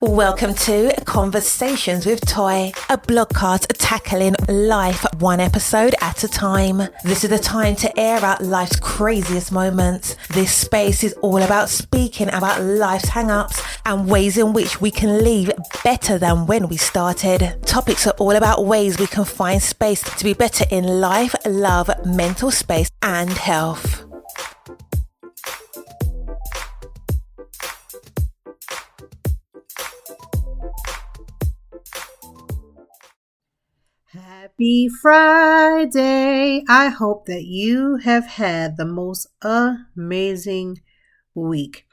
Welcome to Conversations with Toy, a blogcast tackling life one episode at a time. This is the time to air out life's craziest moments. This space is all about speaking about life's hang-ups and ways in which we can leave better than when we started. Topics are all about ways we can find space to be better in life, love, mental space, and health. Happy Friday. I hope that you have had the most amazing week.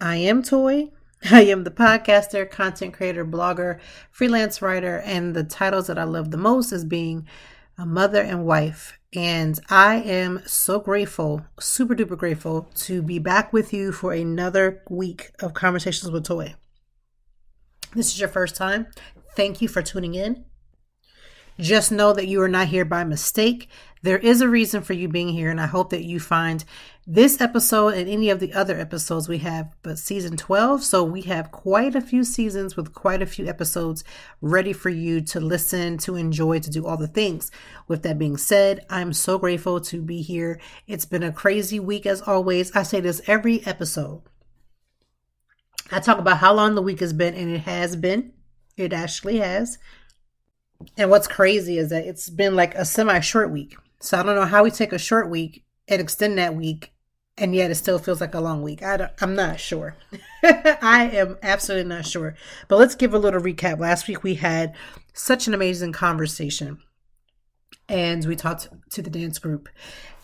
I am Toy. I am the podcaster, content creator, blogger, freelance writer, and the titles that I love the most is being a mother and wife. And I am so grateful, super duper grateful to be back with you for another week of Conversations with Toy. This is your first time. Thank you for tuning in. Just know that you are not here by mistake. There is a reason for you being here, and I hope that you find this episode and any of the other episodes we have, but season 12. So we have quite a few seasons with quite a few episodes ready for you to listen, to enjoy, to do all the things. With that being said, I'm so grateful to be here. It's been a crazy week as always. I say this every episode. I talk about how long the week has been, and it has been. It actually has. And what's crazy is that it's been like a semi-short week. So I don't know how we take a short week and extend that week, and yet it still feels like a long week. I'm not sure. I am absolutely not sure. But let's give a little recap. Last week we had such an amazing conversation, and we talked to the dance group,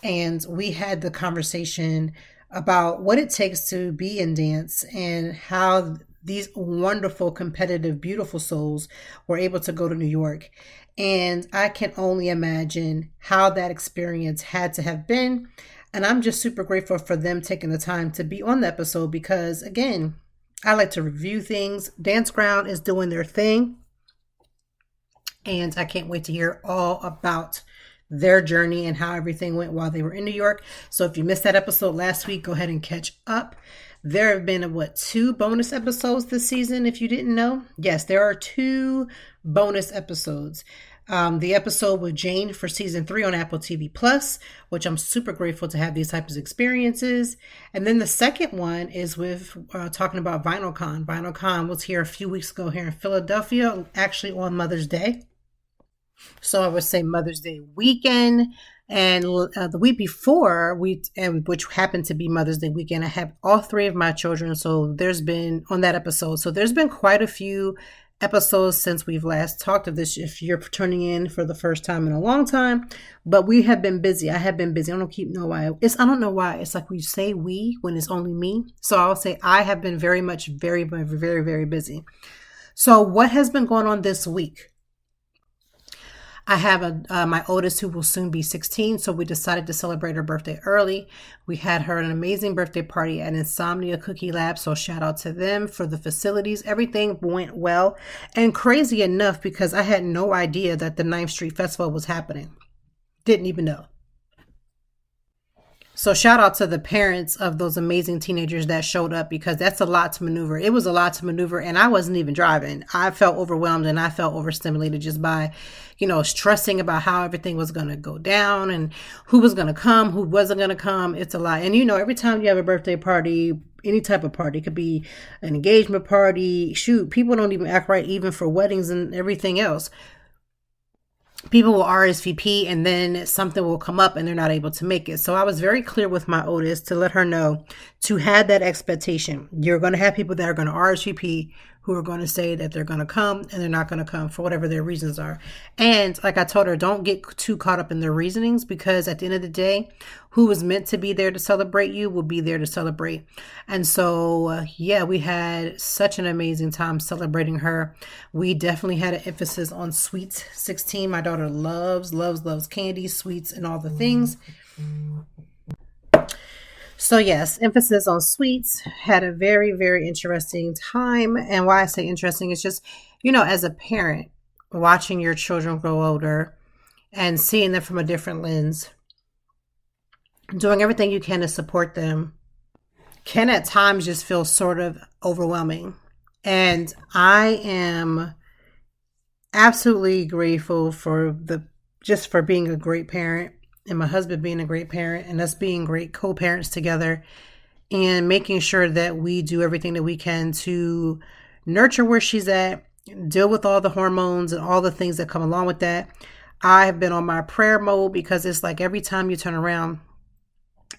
and we had the conversation about what it takes to be in dance and how these wonderful, competitive, beautiful souls were able to go to New York. And I can only imagine how that experience had to have been. And I'm just super grateful for them taking the time to be on the episode because, again, I like to review things. Dance Ground is doing their thing. And I can't wait to hear all about their journey and how everything went while they were in New York. So if you missed that episode last week, go ahead and catch up. There have been, 2 bonus episodes this season, if you didn't know? Yes, there are 2 bonus episodes. The episode with Jane for season 3 on Apple TV Plus, which I'm super grateful to have these types of experiences. And then the second one is with talking about VinylCon. VinylCon was here a few weeks ago here in Philadelphia, actually on Mother's Day. So I would say Mother's Day weekend. And the week before, which happened to be Mother's Day weekend, I have all 3 of my children. So there's been on that episode. So there's been quite a few episodes since we've last talked of this. If you're turning in for the first time in a long time, but we have been busy. I have been busy. I don't know why. I don't know why. It's like we say we when it's only me. So I'll say I have been very much, very, very, very, very busy. So what has been going on this week? I have my oldest who will soon be 16, so we decided to celebrate her birthday early. We had her an amazing birthday party at Insomnia Cookie Lab, so shout out to them for the facilities. Everything went well, and crazy enough, because I had no idea that the 9th Street Festival was happening. Didn't even know. So shout out to the parents of those amazing teenagers that showed up because that's a lot to maneuver. It was a lot to maneuver and I wasn't even driving. I felt overwhelmed and I felt overstimulated just by, stressing about how everything was going to go down and who was going to come, who wasn't going to come. It's a lot. And every time you have a birthday party, any type of party, it could be an engagement party. Shoot, people don't even act right even for weddings and everything else. People will RSVP and then something will come up and they're not able to make it. So I was very clear with my oldest to let her know to have that expectation. You're going to have people that are going to RSVP who are going to say that they're going to come and they're not going to come for whatever their reasons are. And like I told her, don't get too caught up in their reasonings because at the end of the day, who was meant to be there to celebrate you will be there to celebrate. And so, we had such an amazing time celebrating her. We definitely had an emphasis on Sweet 16. My daughter loves candy, sweets, and all the things. So yes, emphasis on sweets. Had a very, very interesting time. And why I say interesting is just, as a parent, watching your children grow older and seeing them from a different lens, doing everything you can to support them can at times just feel sort of overwhelming. And I am absolutely grateful for just for being a great parent and my husband being a great parent and us being great co-parents together and making sure that we do everything that we can to nurture where she's at, deal with all the hormones and all the things that come along with that. I have been on my prayer mode because it's like every time you turn around,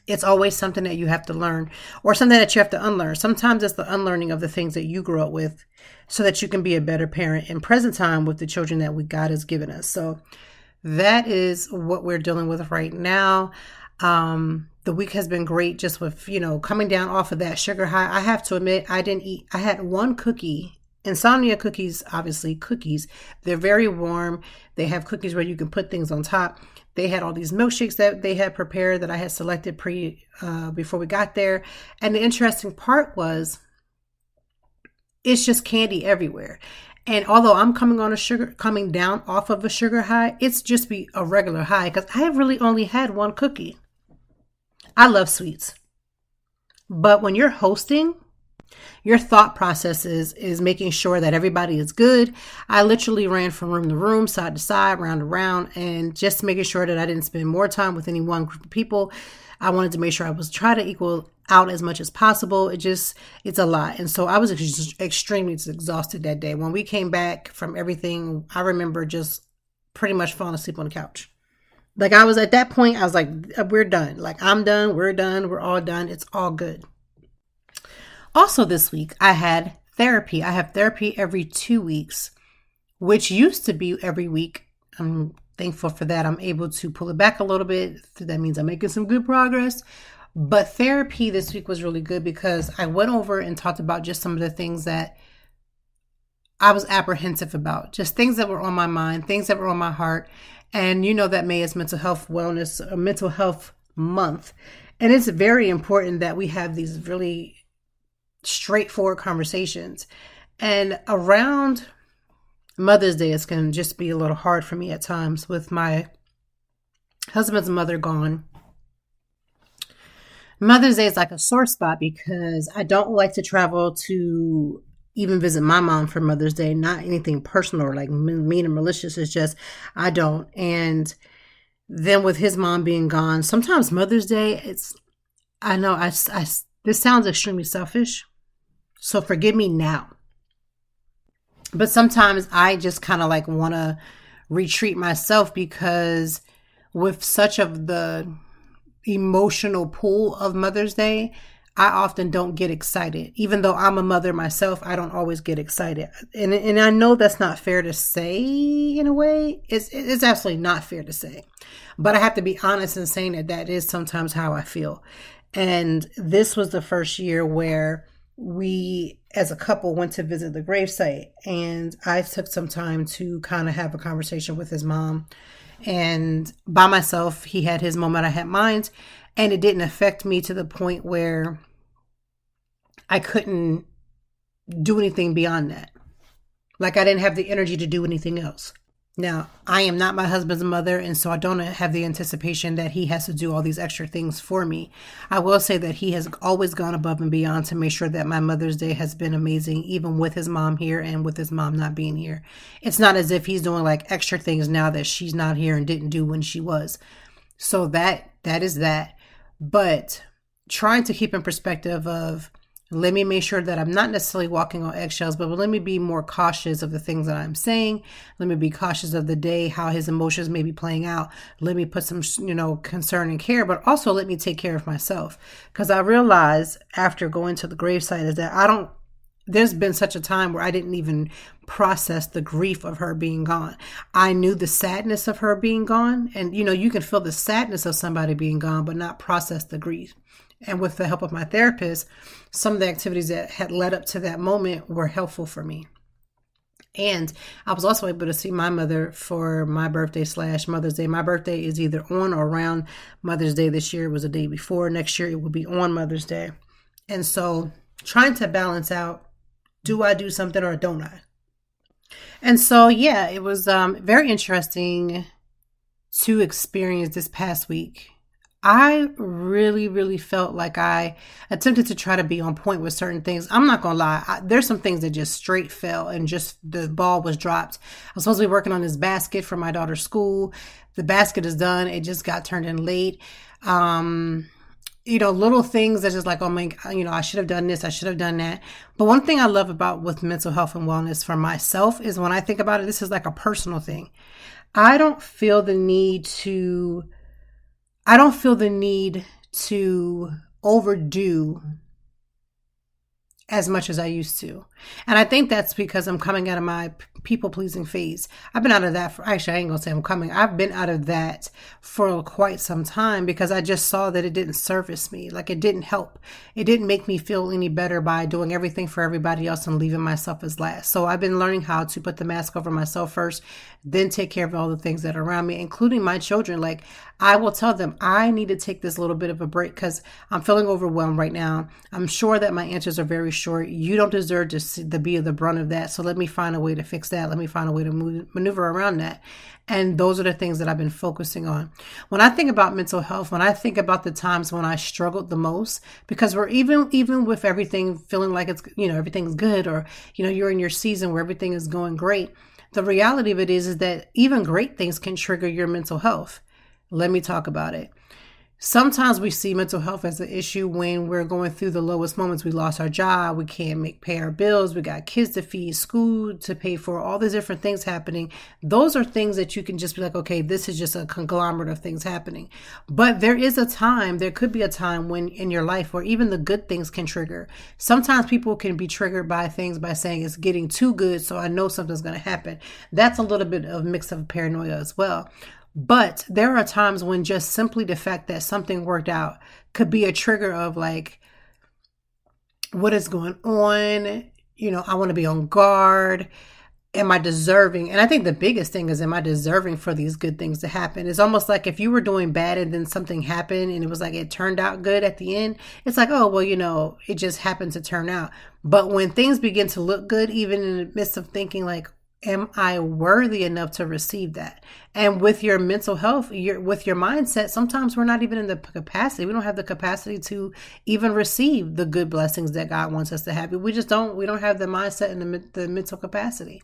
it's always something that you have to learn or something that you have to unlearn. Sometimes it's the unlearning of the things that you grew up with so that you can be a better parent in present time with the children that God has given us. So that is what we're dealing with right now. The week has been great just with, coming down off of that sugar high. I have to admit, I had one cookie. Insomnia cookies, obviously cookies. They're very warm. They have cookies where you can put things on top. They had all these milkshakes that they had prepared that I had selected before we got there. And the interesting part was it's just candy everywhere. And although I'm coming down off of a sugar high, it's just be a regular high because I have really only had one cookie. I love sweets. But when you're hosting, your thought process is making sure that everybody is good. I literally ran from room to room, side to side, round to round, and just making sure that I didn't spend more time with any one group of people. I wanted to make sure I was trying to equal out as much as possible. It's a lot. And so I was extremely exhausted that day. When we came back from everything, I remember just pretty much falling asleep on the couch. Like I was at that point, I was like, we're done. Like I'm done. We're done. We're all done. It's all good. Also this week, I had therapy. I have therapy every 2 weeks, which used to be every week. I'm thankful for that. I'm able to pull it back a little bit. That means I'm making some good progress. But therapy this week was really good because I went over and talked about just some of the things that I was apprehensive about, just things that were on my mind, things that were on my heart. And that May is mental health mental health month. And it's very important that we have these really straightforward conversations. And around Mother's Day, it's going to just be a little hard for me at times with my husband's mother gone. Mother's Day is like a sore spot because I don't like to travel to even visit my mom for Mother's Day. Not anything personal or like mean and malicious. It's just I don't. And then with his mom being gone, sometimes Mother's Day, I know this sounds extremely selfish. So forgive me now. But sometimes I just kind of like want to retreat myself because with such of the emotional pull of Mother's Day, I often don't get excited. Even though I'm a mother myself, I don't always get excited. And I know that's not fair to say in a way. It's absolutely not fair to say. But I have to be honest in saying that is sometimes how I feel. And this was the first year where we as a couple went to visit the gravesite, and I took some time to kind of have a conversation with his mom. And by myself, he had his moment, I had mine, and it didn't affect me to the point where I couldn't do anything beyond that. Like I didn't have the energy to do anything else. Now, I am not my husband's mother, and so I don't have the anticipation that he has to do all these extra things for me. I will say that he has always gone above and beyond to make sure that my Mother's Day has been amazing, even with his mom here and with his mom not being here. It's not as if he's doing like extra things now that she's not here and didn't do when she was. So that is that. But trying to keep in perspective of, let me make sure that I'm not necessarily walking on eggshells, but let me be more cautious of the things that I'm saying. Let me be cautious of the day, how his emotions may be playing out. Let me put some, concern and care, but also let me take care of myself. Because I realized after going to the gravesite is that there's been such a time where I didn't even process the grief of her being gone. I knew the sadness of her being gone. And, you can feel the sadness of somebody being gone, but not process the grief. And with the help of my therapist, some of the activities that had led up to that moment were helpful for me. And I was also able to see my mother for my birthday / Mother's Day. My birthday is either on or around Mother's Day. This year it was a day before. Next year it will be on Mother's Day. And so trying to balance out, do I do something or don't I? And so, yeah, it was very interesting to experience this past week. I really, really felt like I attempted to try to be on point with certain things. I'm not going to lie. There's some things that just straight fell and just the ball was dropped. I was supposed to be working on this basket for my daughter's school. The basket is done. It just got turned in late. Little things that just like, oh my, I should have done this. I should have done that. But one thing I love about with mental health and wellness for myself is when I think about it, this is like a personal thing. I don't feel the need to overdo as much as I used to. And I think that's because I'm coming out of my people pleasing phase. I've been out of that I ain't gonna say I've been out of that for quite some time because I just saw that it didn't service me. Like it didn't help. It didn't make me feel any better by doing everything for everybody else and leaving myself as last. So I've been learning how to put the mask over myself first, then take care of all the things that are around me, including my children. Like I will tell them I need to take this little bit of a break because I'm feeling overwhelmed right now. I'm sure that my answers are very short. You don't deserve to be the brunt of that. So let me find a way to fix that. Let me find a way to maneuver around that. And those are the things that I've been focusing on. When I think about mental health, when I think about the times when I struggled the most, because we're even with everything feeling like it's, everything's good or, you're in your season where everything is going great. The reality of it is that even great things can trigger your mental health. Let me talk about it. Sometimes we see mental health as an issue when we're going through the lowest moments. We lost our job. We can't pay our bills. We got kids to feed, school to pay for, all these different things happening. Those are things that you can just be like, okay, this is just a conglomerate of things happening. But there could be a time when in your life where even the good things can trigger. Sometimes people can be triggered by things by saying it's getting too good, so I know something's going to happen. That's a little bit of a mix of paranoia as well. But there are times when just simply the fact that something worked out could be a trigger of like, what is going on? I want to be on guard. Am I deserving? And I think the biggest thing is, am I deserving for these good things to happen? It's almost like if you were doing bad and then something happened and it was like it turned out good at the end. It's like, oh, well, it just happened to turn out. But when things begin to look good, even in the midst of thinking like, am I worthy enough to receive that? And with your mental health, with your mindset, sometimes we're not even in the capacity. We don't have the capacity to even receive the good blessings that God wants us to have. We don't have the mindset and the mental capacity.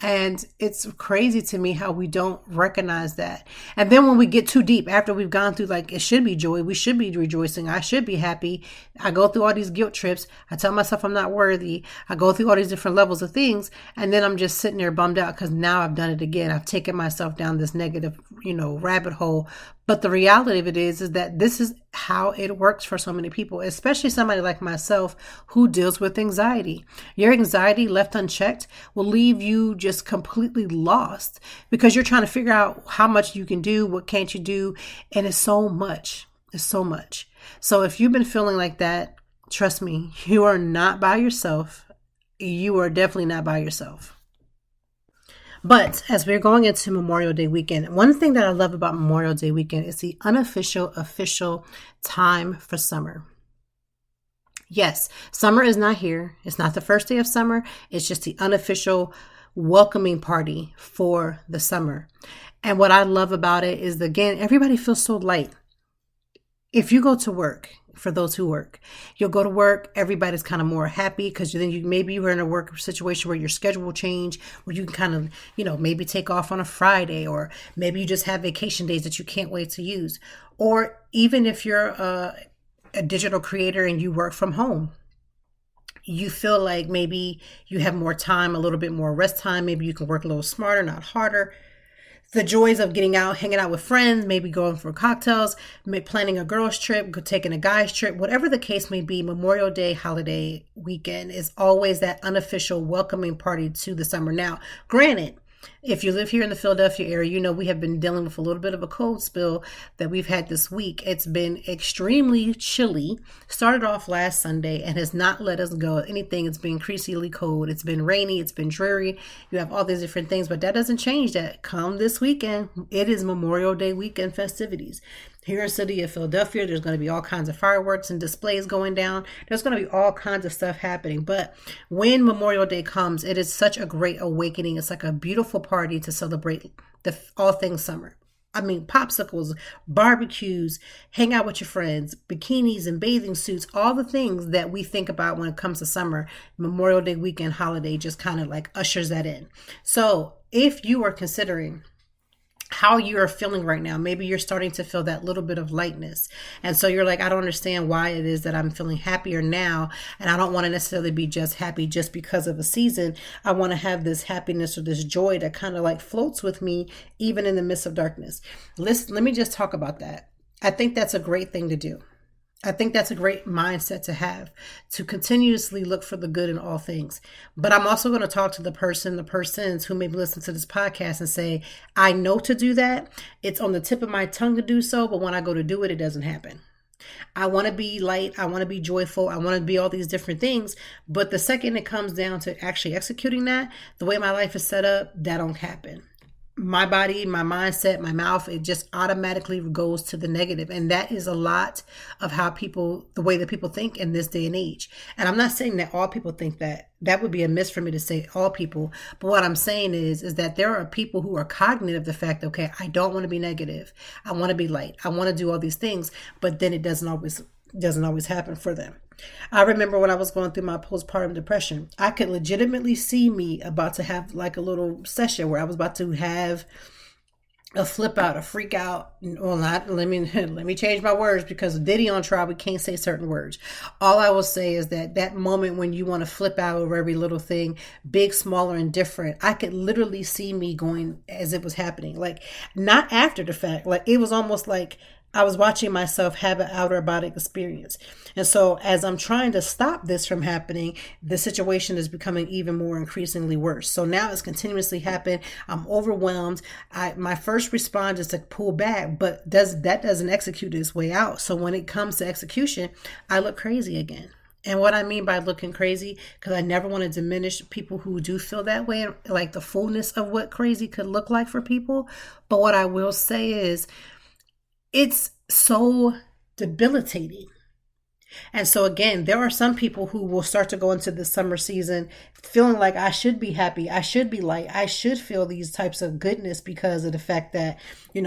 And it's crazy to me how we don't recognize that. And then when we get too deep, after we've gone through, like, it should be joy, we should be rejoicing, I should be happy. I go through all these guilt trips. I tell myself I'm not worthy. I go through all these different levels of things. And then I'm just sitting there bummed out because now I've done it again. I've taken myself down this negative, rabbit hole. But the reality of it is that this is how it works for so many people, especially somebody like myself who deals with anxiety. Your anxiety left unchecked will leave you just completely lost because you're trying to figure out how much you can do, what can't you do, and it's so much. It's so much. So if you've been feeling like that, trust me, you are not by yourself. You are definitely not by yourself. But as we're going into Memorial Day weekend, one thing that I love about Memorial Day weekend is the official time for summer. Yes, summer is not here. It's not the first day of summer. It's just the unofficial welcoming party for the summer. And what I love about it is, again, everybody feels so light. If you go to work, for those who work, you'll go to work, everybody's kind of more happy because then maybe you were in a work situation where your schedule will change, where you can kind of, maybe take off on a Friday, or maybe you just have vacation days that you can't wait to use. Or even if you're a digital creator and you work from home, you feel like maybe you have more time, a little bit more rest time. Maybe you can work a little smarter, not harder. The joys of getting out, hanging out with friends, maybe going for cocktails, planning a girls trip, taking a guys trip, whatever the case may be, Memorial Day holiday weekend is always that unofficial welcoming party to the summer. Now, granted, if you live here in the Philadelphia area, we have been dealing with a little bit of a cold spill that we've had this week. It's been extremely chilly. Started off last Sunday and has not let us go. Anything, it's been increasingly cold. It's been rainy. It's been dreary. You have all these different things, but that doesn't change that. Come this weekend, it is Memorial Day weekend festivities. Here in the city of Philadelphia, there's going to be all kinds of fireworks and displays going down. There's going to be all kinds of stuff happening. But when Memorial Day comes, it is such a great awakening. It's like a beautiful party to celebrate all things summer. I mean, popsicles, barbecues, hang out with your friends, bikinis and bathing suits, all the things that we think about when it comes to summer. Memorial Day weekend holiday just kind of like ushers that in. So if you are considering how you are feeling right now, maybe you're starting to feel that little bit of lightness. And so you're like, I don't understand why it is that I'm feeling happier now. And I don't want to necessarily be just happy just because of a season. I want to have this happiness or this joy that kind of like floats with me, even in the midst of darkness. Let me just talk about that. I think that's a great thing to do. I think that's a great mindset to have, to continuously look for the good in all things. But I'm also going to talk to the persons who maybe listen to this podcast and say, I know to do that. It's on the tip of my tongue to do so, but when I go to do it, it doesn't happen. I want to be light. I want to be joyful. I want to be all these different things. But the second it comes down to actually executing that, the way my life is set up, that don't happen. My body, my mindset, my mouth, it just automatically goes to the negative. And that is a lot of the way that people think in this day and age. And I'm not saying that all people think that. That would be a miss for me to say all people. But what I'm saying is that there are people who are cognizant of the fact, okay, I don't want to be negative. I want to be light. I want to do all these things. But then it doesn't always happen for them. I remember when I was going through my postpartum depression, I could legitimately see me about to have like a little session where I was about to have a flip out, a freak out. Well, not let me change my words, because Diddy on trial, we can't say certain words. All I will say is that moment when you want to flip out over every little thing, big, small, or indifferent, I could literally see me going as it was happening. Like, not after the fact. Like, it was almost like I was watching myself have an outer body experience. And so as I'm trying to stop this from happening, the situation is becoming even more increasingly worse. So now it's continuously happening. I'm overwhelmed. My first response is to pull back, but that doesn't execute its way out. So when it comes to execution, I look crazy again. And what I mean by looking crazy, because I never want to diminish people who do feel that way, like the fullness of what crazy could look like for people. But what I will say is, it's so debilitating. And so again, there are some people who will start to go into the summer season feeling like I should be happy, I should be light, I should feel these types of goodness because of the fact that,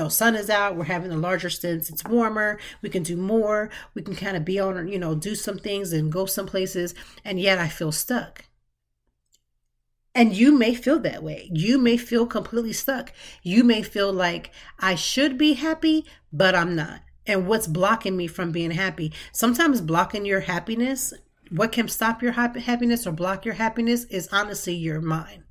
sun is out, we're having a larger stints, it's warmer, we can do more, we can kind of be on, do some things and go some places, and yet I feel stuck. And you may feel that way. You may feel completely stuck. You may feel like I should be happy, but I'm not. And what's blocking me from being happy? Sometimes blocking your happiness, what can stop your happiness or block your happiness is honestly your mind.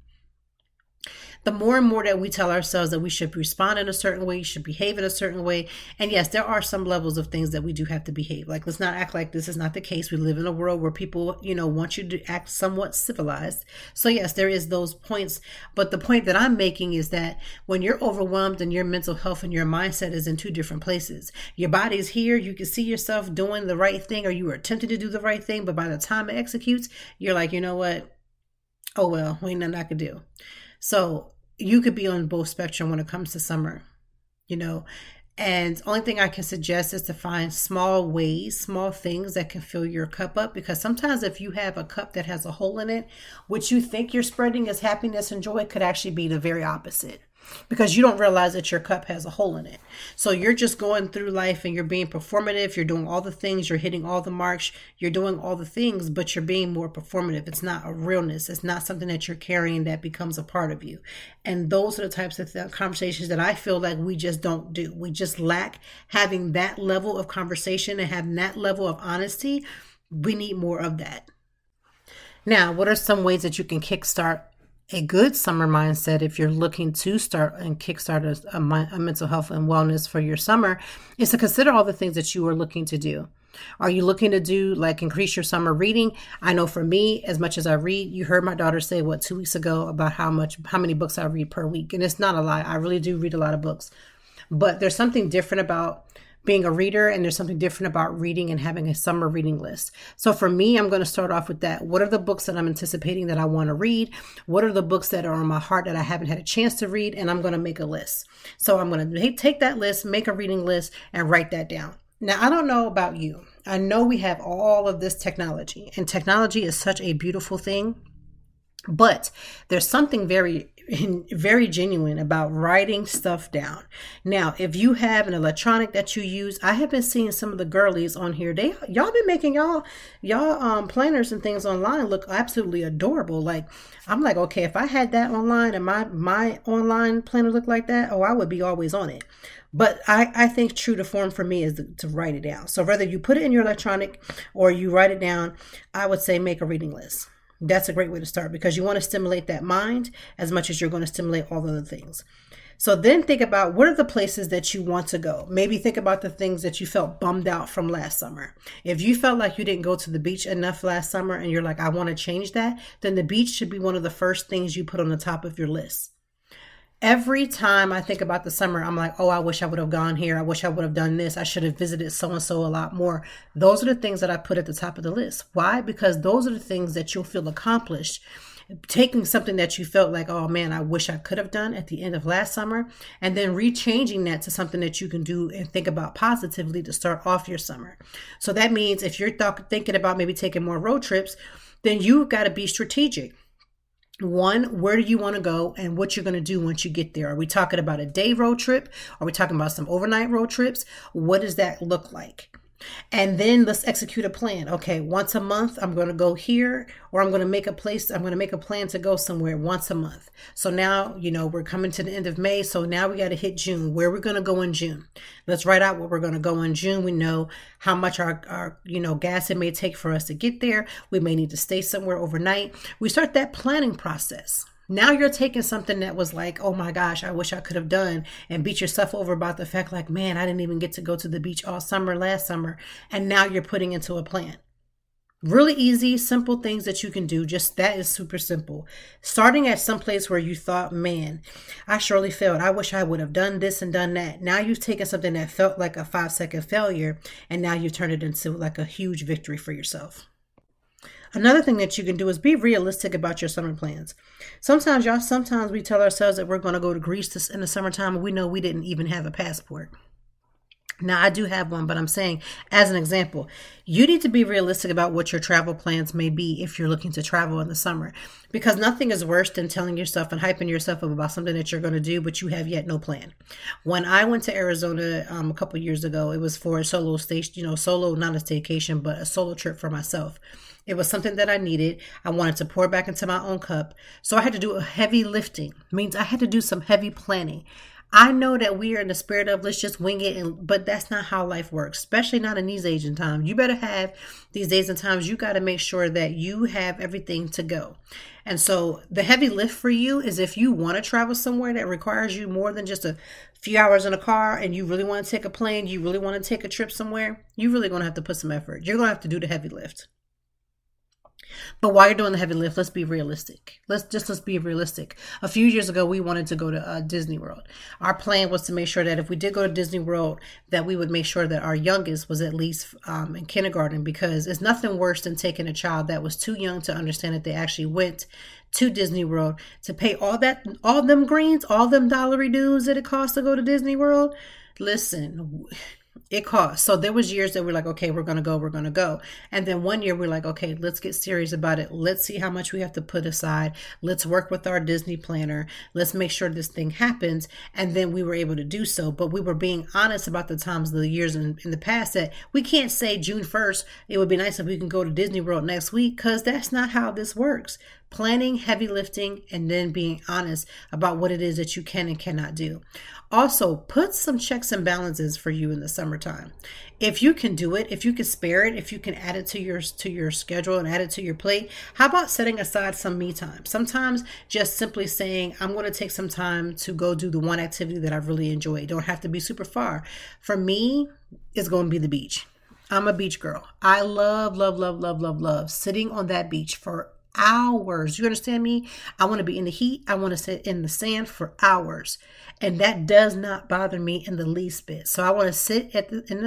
The more and more that we tell ourselves that we should respond in a certain way, you should behave in a certain way. And yes, there are some levels of things that we do have to behave. Like, let's not act like this is not the case. We live in a world where people, want you to act somewhat civilized. So yes, there is those points. But the point that I'm making is that when you're overwhelmed and your mental health and your mindset is in two different places, your body's here, you can see yourself doing the right thing, or you are tempted to do the right thing. But by the time it executes, you're like, you know what? Oh, well, ain't nothing I could do. So you could be on both spectrum when it comes to summer, and the only thing I can suggest is to find small things that can fill your cup up. Because sometimes if you have a cup that has a hole in it, what you think you're spreading as happiness and joy could actually be the very opposite. Because you don't realize that your cup has a hole in it. So you're just going through life and you're being performative. You're doing all the things. You're hitting all the marks. You're doing all the things, but you're being more performative. It's not a realness. It's not something that you're carrying that becomes a part of you. And those are the types of conversations that I feel like we just don't do. We just lack having that level of conversation and having that level of honesty. We need more of that. Now, what are some ways that you can kickstart a good summer mindset if you're looking to start and kickstart a mental health and wellness for your summer? Is to consider all the things that you are looking to do. Are you looking to do like increase your summer reading? I know for me, as much as I read, you heard my daughter say 2 weeks ago about how many books I read per week. And it's not a lie. I really do read a lot of books, but there's something different about being a reader, and there's something different about reading and having a summer reading list. So for me, I'm going to start off with that. What are the books that I'm anticipating that I want to read? What are the books that are on my heart that I haven't had a chance to read? And I'm going to make a list. So I'm going to take that list, make a reading list, and write that down. Now, I don't know about you. I know we have all of this technology, and technology is such a beautiful thing. But there's something very very genuine about writing stuff down. Now, if you have an electronic that you use, I have been seeing some of the girlies on here. Y'all been making y'all planners and things online look absolutely adorable. Like, I'm like, okay, if I had that online and my online planner looked like that, oh, I would be always on it. But I think true to form for me is to write it down. So whether you put it in your electronic or you write it down, I would say make a reading list. That's a great way to start because you want to stimulate that mind as much as you're going to stimulate all the other things. So then think about what are the places that you want to go. Maybe think about the things that you felt bummed out from last summer. If you felt like you didn't go to the beach enough last summer and you're like, I want to change that, then the beach should be one of the first things you put on the top of your list. Every time I think about the summer, I'm like, oh, I wish I would have gone here. I wish I would have done this. I should have visited so-and-so a lot more. Those are the things that I put at the top of the list. Why? Because those are the things that you'll feel accomplished. Taking something that you felt like, oh man, I wish I could have done at the end of last summer, and then rechanging that to something that you can do and think about positively to start off your summer. So that means if you're thinking about maybe taking more road trips, then you've got to be strategic. One, where do you want to go and what you're going to do once you get there? Are we talking about a day road trip? Are we talking about some overnight road trips? What does that look like? And then let's execute a plan. Okay, once a month, I'm going to go here, or I'm going to make a plan to go somewhere once a month. So now, we're coming to the end of May. So now we got to hit June. Where we're going to go in June. Let's write out where we're going to go in June. We know how much our gas it may take for us to get there. We may need to stay somewhere overnight. We start that planning process. Now you're taking something that was like, oh my gosh, I wish I could have done, and beat yourself over about the fact like, man, I didn't even get to go to the beach all summer last summer. And now you're putting into a plan. Really easy, simple things that you can do. Just that is super simple. Starting at some place where you thought, man, I surely failed. I wish I would have done this and done that. Now you've taken something that felt like a 5-second failure, and now you turn it into like a huge victory for yourself. Another thing that you can do is be realistic about your summer plans. Sometimes we tell ourselves that we're going to go to Greece in the summertime and we know we didn't even have a passport. Now, I do have one, but I'm saying as an example, you need to be realistic about what your travel plans may be if you're looking to travel in the summer, because nothing is worse than telling yourself and hyping yourself up about something that you're going to do, but you have yet no plan. When I went to Arizona a couple of years ago, it was for a solo station, not a staycation, but a solo trip for myself. It was something that I needed. I wanted to pour back into my own cup. So I had to do a heavy lifting. It means I had to do some heavy planning. I know that we are in the spirit of let's just wing it, but that's not how life works, especially not in these age and times. You better have these days and times, you got to make sure that you have everything to go. And so the heavy lift for you is if you want to travel somewhere that requires you more than just a few hours in a car and you really want to take a plane, you really want to take a trip somewhere, you're really going to have to put some effort. You're going to have to do the heavy lift. But while you're doing the heavy lift, let's be realistic. Let's be realistic. A few years ago, we wanted to go to Disney World. Our plan was to make sure that if we did go to Disney World, that we would make sure that our youngest was at least in kindergarten, because it's nothing worse than taking a child that was too young to understand that they actually went to Disney World to pay all them greens, all them dollary dues that it costs to go to Disney World. Listen, it costs. So there was years that we're like, okay, we're going to go. And then one year we're like, okay, let's get serious about it. Let's see how much we have to put aside. Let's work with our Disney planner. Let's make sure this thing happens. And then we were able to do so. But we were being honest about the times of the years in the past that we can't say June 1st, it would be nice if we can go to Disney World next week, because that's not how this works. Planning, heavy lifting, and then being honest about what it is that you can and cannot do. Also, put some checks and balances for you in the summertime. If you can do it, if you can spare it, if you can add it to your schedule and add it to your plate, how about setting aside some me time? Sometimes just simply saying, I'm going to take some time to go do the one activity that I really enjoy. It don't have to be super far. For me, it's going to be the beach. I'm a beach girl. I love sitting on that beach for hours. You understand me? I want to be in the heat. I want to sit in the sand for hours. And that does not bother me in the least bit. So I want to sit in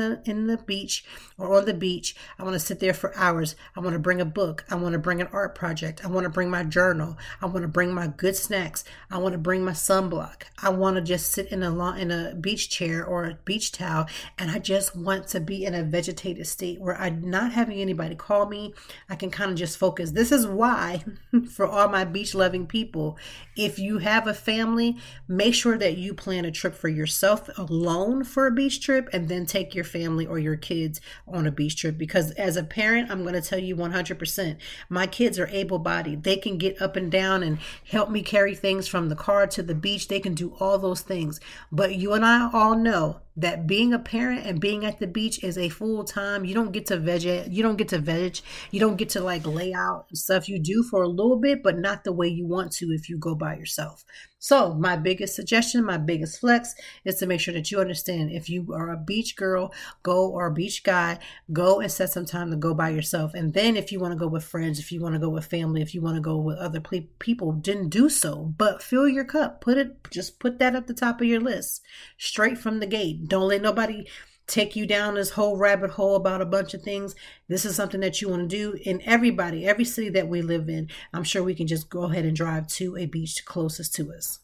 the beach or on the beach. I want to sit there for hours. I want to bring a book. I want to bring an art project. I want to bring my journal. I want to bring my good snacks. I want to bring my sunblock. I want to just sit in a beach chair or a beach towel. And I just want to be in a vegetative state where I'm not having anybody call me. I can kind of just focus. This is why FYI, for all my beach loving people, if you have a family, make sure that you plan a trip for yourself alone for a beach trip, and then take your family or your kids on a beach trip. Because as a parent, I'm going to tell you 100%, my kids are able-bodied. They can get up and down and help me carry things from the car to the beach. They can do all those things. But you and I all know that being a parent and being at the beach is a full time. You don't get to veg. You don't get to like lay out stuff. You do for a little bit, but not the way you want to if you go by yourself. So my biggest suggestion, my biggest flex is to make sure that you understand, if you are a beach girl, or a beach guy, go and set some time to go by yourself. And then if you want to go with friends, if you want to go with family, if you want to go with other people, then do so. But fill your cup. Just put that at the top of your list, straight from the gate. Don't let nobody take you down this whole rabbit hole about a bunch of things. This is something that you want to do. And every city that we live in, I'm sure we can just go ahead and drive to a beach closest to us.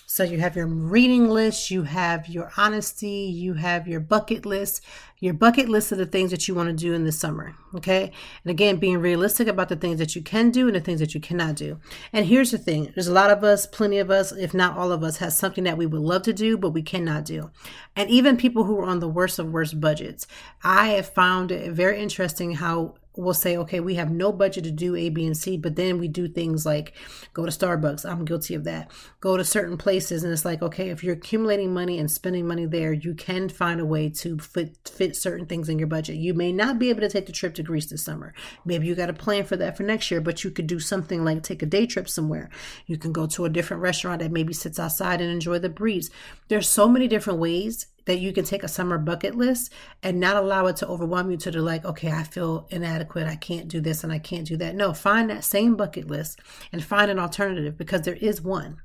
So you have your reading list, you have your honesty, you have your bucket list. Your bucket list of the things that you want to do in the summer, okay? And again, being realistic about the things that you can do and the things that you cannot do. And here's the thing. There's a lot of us, plenty of us, if not all of us, has something that we would love to do, but we cannot do. And even people who are on the worst of worst budgets, I have found it very interesting how we'll say, okay, we have no budget to do A, B, and C, but then we do things like go to Starbucks. I'm guilty of that. Go to certain places, and it's like, okay, if you're accumulating money and spending money there, you can find a way to fit certain things in your budget. You may not be able to take the trip to Greece this summer. Maybe you got a plan for that for next year, but you could do something like take a day trip somewhere. You can go to a different restaurant that maybe sits outside and enjoy the breeze. There's so many different ways that you can take a summer bucket list and not allow it to overwhelm you to the like, okay, I feel inadequate. I can't do this and I can't do that. No, find that same bucket list and find an alternative, because there is one.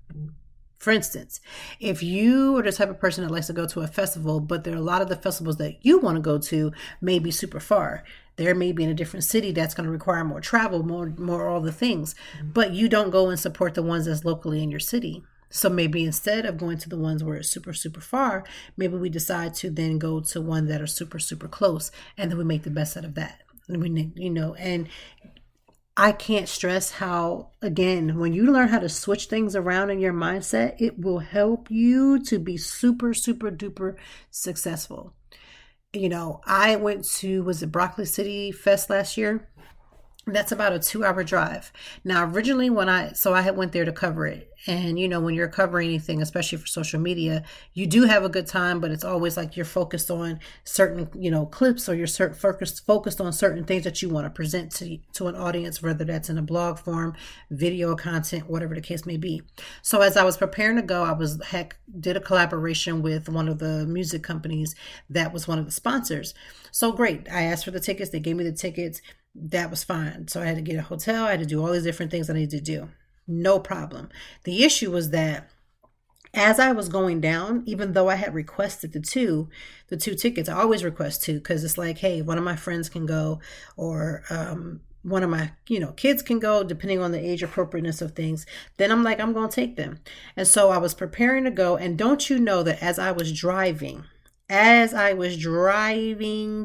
For instance, if you are the type of person that likes to go to a festival, but there are a lot of the festivals that you want to go to may be super far. There may be in a different city that's going to require more travel, more all the things, but you don't go and support the ones that's locally in your city. So maybe instead of going to the ones where it's super, super far, maybe we decide to then go to one that are super, super close, and then we make the best out of that. And and I can't stress how, again, when you learn how to switch things around in your mindset, it will help you to be super, super duper successful. I went to, was it Broccoli City Fest last year? That's about a 2-hour drive. Now, originally I had went there to cover it. And, when you're covering anything, especially for social media, you do have a good time, but it's always like you're focused on certain, clips, or you're focused on certain things that you want to present to an audience, whether that's in a blog form, video content, whatever the case may be. So as I was preparing to go, did a collaboration with one of the music companies that was one of the sponsors. So great. I asked for the tickets. They gave me the tickets. That was fine. So I had to get a hotel. I had to do all these different things I needed to do. No problem. The issue was that as I was going down, even though I had requested the two tickets, I always request two, because it's like, hey, one of my friends can go, or one of my kids can go, depending on the age appropriateness of things. Then I'm like, I'm going to take them. And so I was preparing to go. And don't you know that as I was driving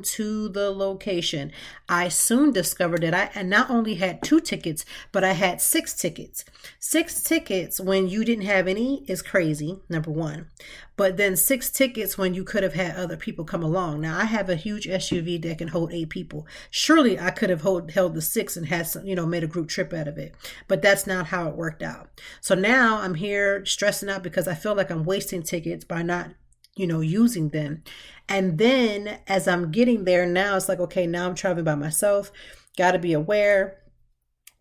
to the location, I soon discovered that I not only had 2 tickets, but I had 6 tickets. 6 tickets when you didn't have any is crazy, number one. But then 6 tickets when you could have had other people come along. Now, I have a huge SUV that can hold 8 people. Surely I could have held the 6 and had some, made a group trip out of it. But that's not how it worked out. So now I'm here stressing out because I feel like I'm wasting tickets by not using them. And then as I'm getting there now, it's like, okay, now I'm traveling by myself, got to be aware,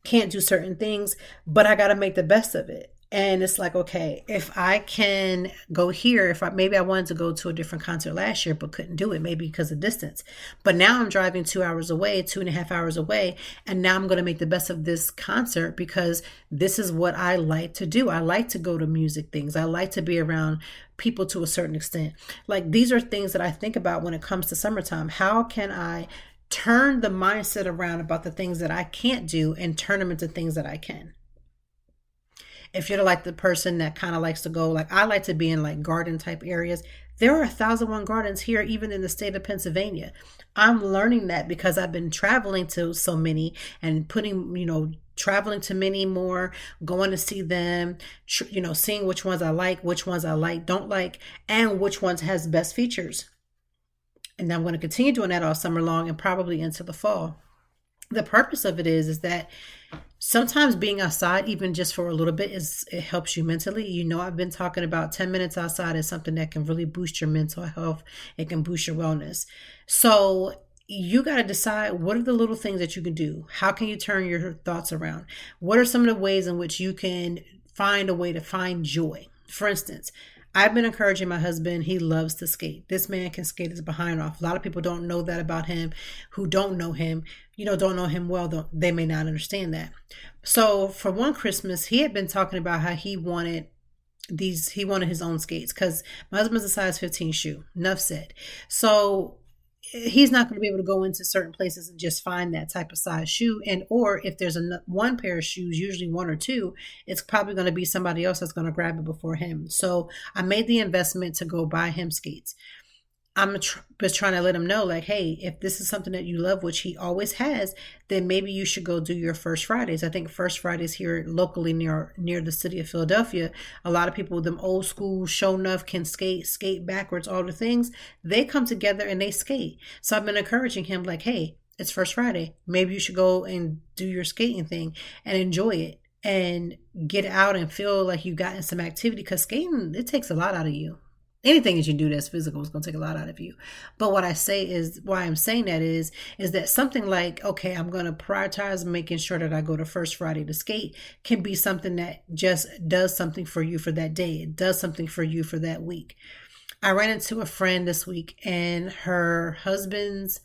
can't do certain things, but I got to make the best of it. And it's like, okay, if I can go here, maybe I wanted to go to a different concert last year, but couldn't do it, maybe because of distance. But now I'm driving 2 hours away, 2.5 hours away. And now I'm going to make the best of this concert, because this is what I like to do. I like to go to music things. I like to be around people to a certain extent. Like, these are things that I think about when it comes to summertime. How can I turn the mindset around about the things that I can't do and turn them into things that I can? If you're like the person that kind of likes to go, like I like to be in like garden type areas, there are 1,001 gardens here, even in the state of Pennsylvania. I'm learning that because I've been traveling to so many and putting, traveling to many more, going to see them, seeing which ones I like, don't like, and which ones has best features. And I'm going to continue doing that all summer long and probably into the fall. The purpose of it is that sometimes being outside, even just for a little bit, it helps you mentally. I've been talking about 10 minutes outside is something that can really boost your mental health. It can boost your wellness. So you got to decide, what are the little things that you can do? How can you turn your thoughts around? What are some of the ways in which you can find a way to find joy? For instance, I've been encouraging my husband. He loves to skate. This man can skate his behind off. A lot of people don't know that about him, who don't know him, don't know him well, they may not understand that. So for one Christmas, he had been talking about how he wanted his own skates, because my husband's a size 15 shoe. Enough said. So he's not going to be able to go into certain places and just find that type of size shoe. And or if there's one pair of shoes, usually one or two, it's probably going to be somebody else that's going to grab it before him. So I made the investment to go buy him skates. I'm just trying to let him know, like, hey, if this is something that you love, which he always has, then maybe you should go do your First Fridays. I think First Fridays here locally near the city of Philadelphia, a lot of people, them old school show enough, can skate backwards, all the things. They come together and they skate. So I've been encouraging him, like, hey, it's First Friday. Maybe you should go and do your skating thing and enjoy it and get out and feel like you got in some activity, because skating, it takes a lot out of you. Anything that you do that's physical is going to take a lot out of you. But what I say is, why I'm saying that is that something like, okay, I'm going to prioritize making sure that I go to First Friday to skate, can be something that just does something for you for that day. It does something for you for that week. I ran into a friend this week, and her husband's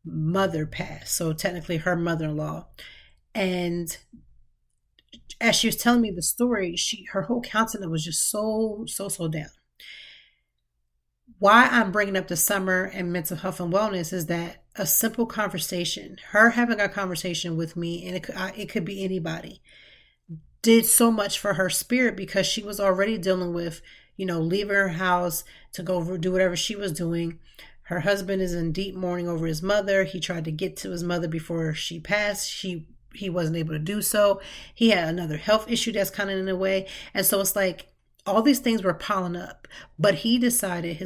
mother passed. So technically her mother-in-law. And as she was telling me the story, her whole countenance was just so down. Why I'm bringing up the summer and mental health and wellness is that a simple conversation, her having a conversation with me, and it could be anybody, did so much for her spirit, because she was already dealing with, leaving her house to go do whatever she was doing. Her husband is in deep mourning over his mother. He tried to get to his mother before she passed. He wasn't able to do so. He had another health issue that's kind of in the way. And so it's like, all these things were piling up, but his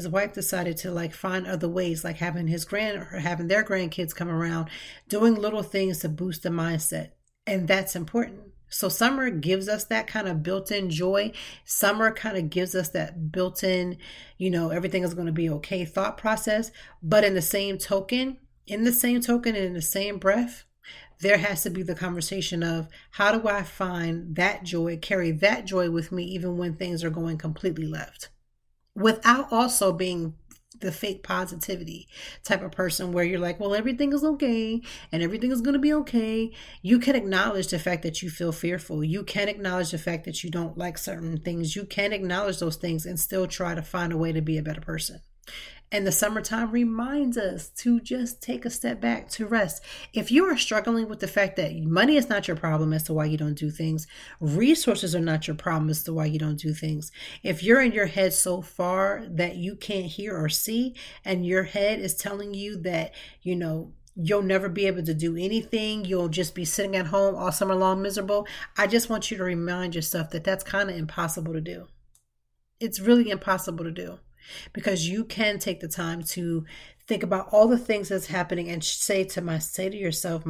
wife decided to like find other ways, like having their grandkids come around, doing little things to boost the mindset. And that's important. So summer gives us that kind of built-in joy. Summer kind of gives us that built-in, everything is going to be okay thought process. But in the same token, and in the same breath, there has to be the conversation of, how do I find that joy, carry that joy with me, even when things are going completely left, without also being the fake positivity type of person where you're like, well, everything is okay and everything is going to be okay. You can acknowledge the fact that you feel fearful. You can acknowledge the fact that you don't like certain things. You can acknowledge those things and still try to find a way to be a better person. And the summertime reminds us to just take a step back, to rest. If you are struggling with the fact that money is not your problem as to why you don't do things, resources are not your problem as to why you don't do things. If you're in your head so far that you can't hear or see, and your head is telling you that, you'll never be able to do anything, you'll just be sitting at home all summer long miserable, I just want you to remind yourself that that's kind of impossible to do. It's really impossible to do. Because you can take the time to think about all the things that's happening and say to yourself,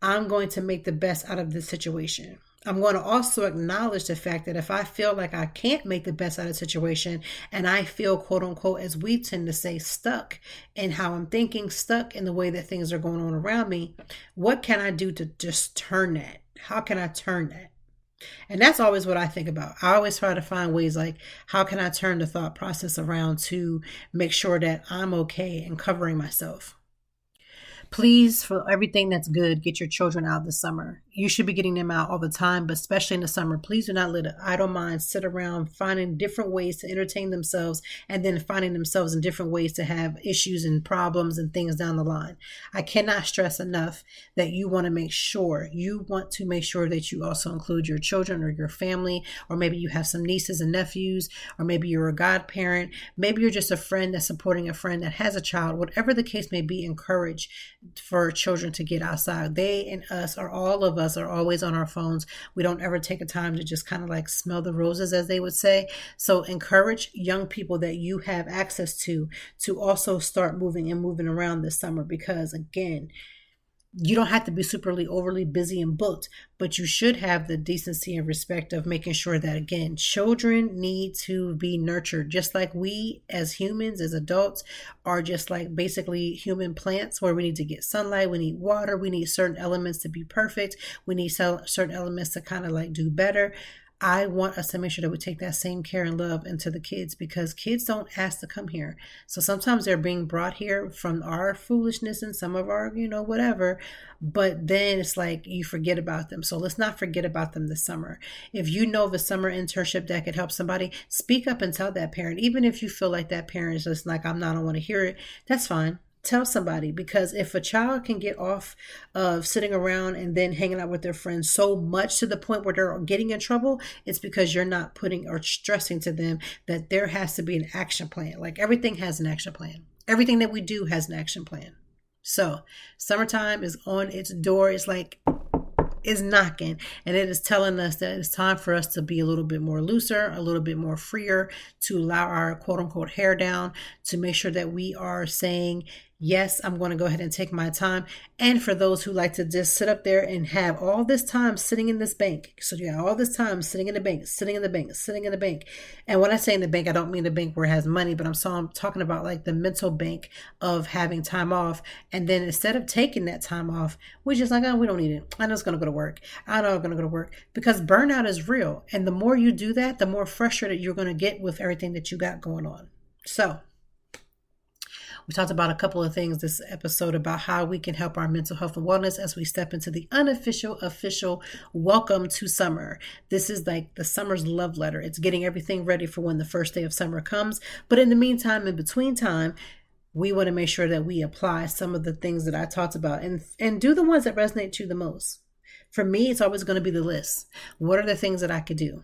I'm going to make the best out of this situation. I'm going to also acknowledge the fact that if I feel like I can't make the best out of the situation, and I feel, quote unquote, as we tend to say, stuck in how I'm thinking, stuck in the way that things are going on around me, what can I do to just turn that? How can I turn that? And that's always what I think about. I always try to find ways like, how can I turn the thought process around to make sure that I'm okay and covering myself? Please, for everything that's good, get your children out this summer. you should be getting them out all the time, but especially in the summer, please do not let an idle mind sit around finding different ways to entertain themselves and then finding themselves in different ways to have issues and problems and things down the line. I cannot stress enough that you want to make sure that you also include your children or your family, or maybe you have some nieces and nephews, or maybe you're a godparent, maybe you're just a friend that's supporting a friend that has a child. Whatever the case may be, encourage for children to get outside. They and us, or all of us, are always on our phones. We don't ever take a time to just kind of like smell the roses, as they would say. So encourage young people that you have access to also start moving around this summer, because again, you don't have to be superly overly busy and booked, but you should have the decency and respect of making sure that, again, children need to be nurtured, just like we as humans, as adults, are just like basically human plants, where we need to get sunlight, we need water, we need certain elements to be perfect, we need certain elements to kind of like do better. I want us to make sure that we take that same care and love into the kids, because kids don't ask to come here. So sometimes they're being brought here from our foolishness and some of our, whatever, but then it's like you forget about them. So let's not forget about them this summer. If you know of a summer internship that could help somebody, speak up and tell that parent. Even if you feel like that parent is just like, I don't want to hear it, that's fine. Tell somebody, because if a child can get off of sitting around and then hanging out with their friends so much to the point where they're getting in trouble, it's because you're not putting or stressing to them that there has to be an action plan. Like everything has an action plan. Everything that we do has an action plan. So summertime is on its door. It's like, is knocking, and it is telling us that it's time for us to be a little bit more looser, a little bit more freer, to allow our quote unquote hair down, to make sure that we are saying, yes, I'm going to go ahead and take my time. And for those who like to just sit up there and have all this time sitting in this bank. So you have all this time sitting in the bank, sitting in the bank, sitting in the bank. And when I say in the bank, I don't mean the bank where it has money, but I'm talking about like the mental bank of having time off. And then instead of taking that time off, we're just like, oh, we don't need it. I know it's going to go to work. I know I'm going to go to work, because burnout is real. And the more you do that, the more frustrated you're going to get with everything that you got going on. So we talked about a couple of things this episode about how we can help our mental health and wellness as we step into the official welcome to summer. This is like the summer's love letter. It's getting everything ready for when the first day of summer comes. But in the meantime, in between time, we want to make sure that we apply some of the things that I talked about and do the ones that resonate to you the most. For me, it's always going to be the list. What are the things that I could do?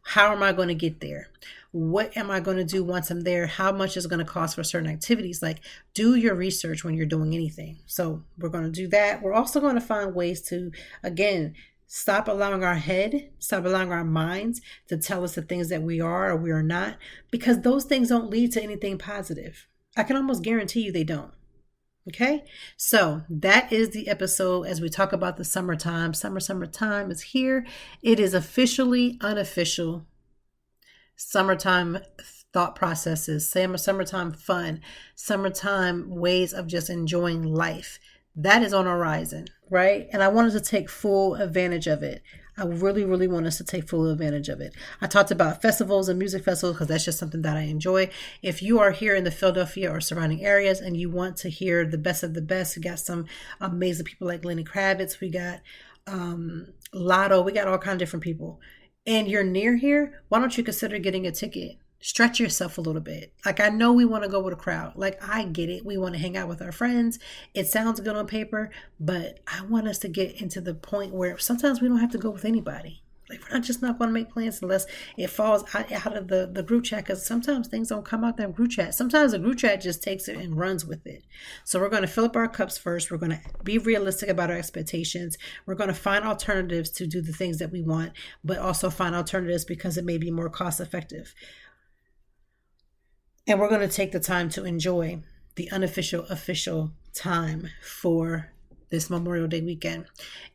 How am I going to get there? What am I going to do once I'm there? How much is it going to cost for certain activities? Like, do your research when you're doing anything. So we're going to do that. We're also going to find ways to, again, stop allowing our minds to tell us the things that we are or we are not, because those things don't lead to anything positive. I can almost guarantee you they don't. Okay, so that is the episode as we talk about the summertime. Summertime is here. It is officially unofficial. Summertime thought processes, summertime fun, summertime ways of just enjoying life. That is on the horizon, right? And I wanted to take full advantage of it. I really, really want us to take full advantage of it. I talked about festivals and music festivals because that's just something that I enjoy. If you are here in the Philadelphia or surrounding areas and you want to hear the best of the best, we got some amazing people like Lenny Kravitz. We got Lotto. We got all kinds of different people. And you're near here, why don't you consider getting a ticket? Stretch yourself a little bit. Like, I know we want to go with a crowd. Like, I get it. We want to hang out with our friends. It sounds good on paper, but I want us to get into the point where sometimes we don't have to go with anybody. Like, we're not going to make plans unless it falls out of the group chat, because sometimes things don't come out that group chat. Sometimes the group chat just takes it and runs with it. So we're going to fill up our cups first. We're going to be realistic about our expectations. We're going to find alternatives to do the things that we want, but also find alternatives because it may be more cost effective. And we're going to take the time to enjoy the official time for this Memorial Day weekend.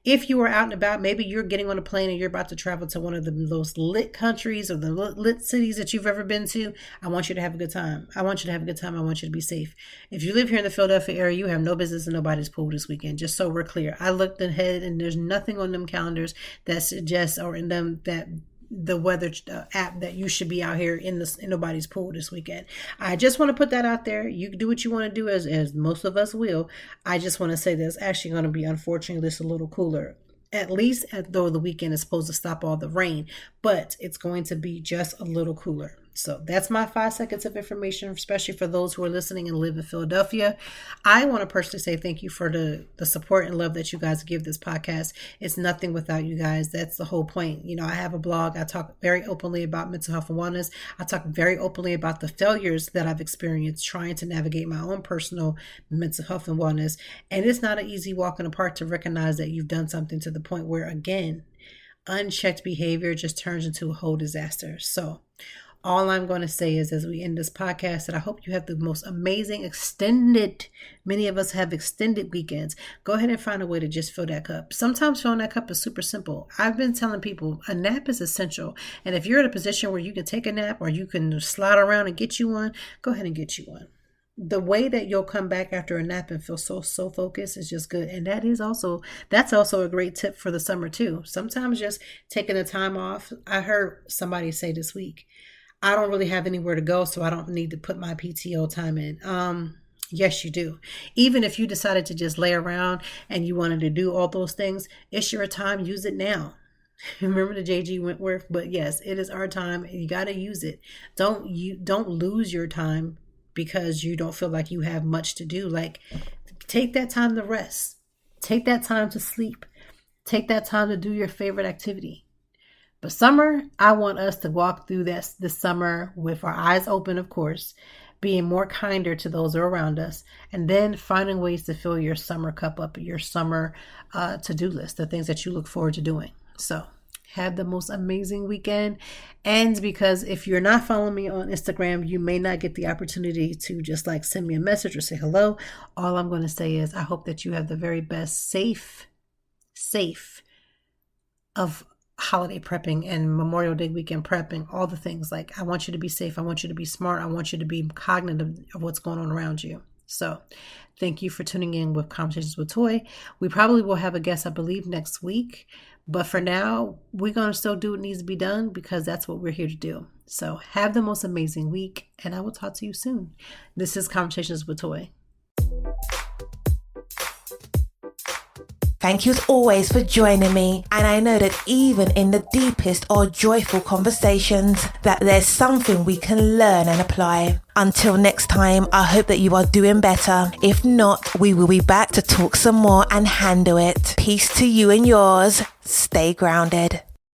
If you are out and about, maybe you're getting on a plane and you're about to travel to one of the most lit countries or the lit cities that you've ever been to, I want you to have a good time. I want you to have a good time. I want you to be safe. If you live here in the Philadelphia area, you have no business in nobody's pool this weekend, just so we're clear. I looked ahead and there's nothing on them calendars that suggests, or in them, that the weather app, that you should be out here in nobody's pool this weekend. I just want to put that out there. You do what you want to do, as most of us will. I just want to say that it's actually going to be, unfortunately, just a little cooler. at least though the weekend is supposed to stop all the rain, but it's going to be just a little cooler. So that's my 5 seconds of information, especially for those who are listening and live in Philadelphia. I want to personally say thank you for the support and love that you guys give this podcast. It's nothing without you guys. That's the whole point. You know, I have a blog. I talk very openly about mental health and wellness. I talk very openly about the failures that I've experienced trying to navigate my own personal mental health and wellness. And it's not an easy walk in the park to recognize that you've done something to the point where, again, unchecked behavior just turns into a whole disaster. So all I'm going to say is, as we end this podcast, that I hope you have the most amazing many of us have extended weekends. Go ahead and find a way to just fill that cup. Sometimes filling that cup is super simple. I've been telling people a nap is essential. And if you're in a position where you can take a nap or you can slide around and get you one, go ahead and get you one. The way that you'll come back after a nap and feel so focused is just good. And that's also a great tip for the summer too. Sometimes just taking the time off. I heard somebody say this week, I don't really have anywhere to go, so I don't need to put my PTO time in. Yes, you do. Even if you decided to just lay around and you wanted to do all those things, it's your time. Use it now. Remember the J.G. Wentworth? But yes, it is our time and you got to use it. Don't lose your time because you don't feel like you have much to do. Like, take that time to rest. Take that time to sleep. Take that time to do your favorite activity. But summer, I want us to walk through this summer with our eyes open, of course, being more kinder to those who are around us, and then finding ways to fill your summer cup up, your summer to-do list, the things that you look forward to doing. So have the most amazing weekend. And because if you're not following me on Instagram, you may not get the opportunity to just like send me a message or say hello. All I'm going to say is I hope that you have the very best safe of holiday prepping and Memorial Day weekend prepping, all the things. Like, I want you to be safe. I want you to be smart. I want you to be cognizant of what's going on around you. So thank you for tuning in with Conversations with Toy. We probably will have a guest, I believe, next week. But for now, we're going to still do what needs to be done because that's what we're here to do. So have the most amazing week, and I will talk to you soon. This is Conversations with Toy. Thank you as always for joining me, and I know that even in the deepest or joyful conversations that there's something we can learn and apply. Until next time, I hope that you are doing better. If not, we will be back to talk some more and handle it. Peace to you and yours. Stay grounded.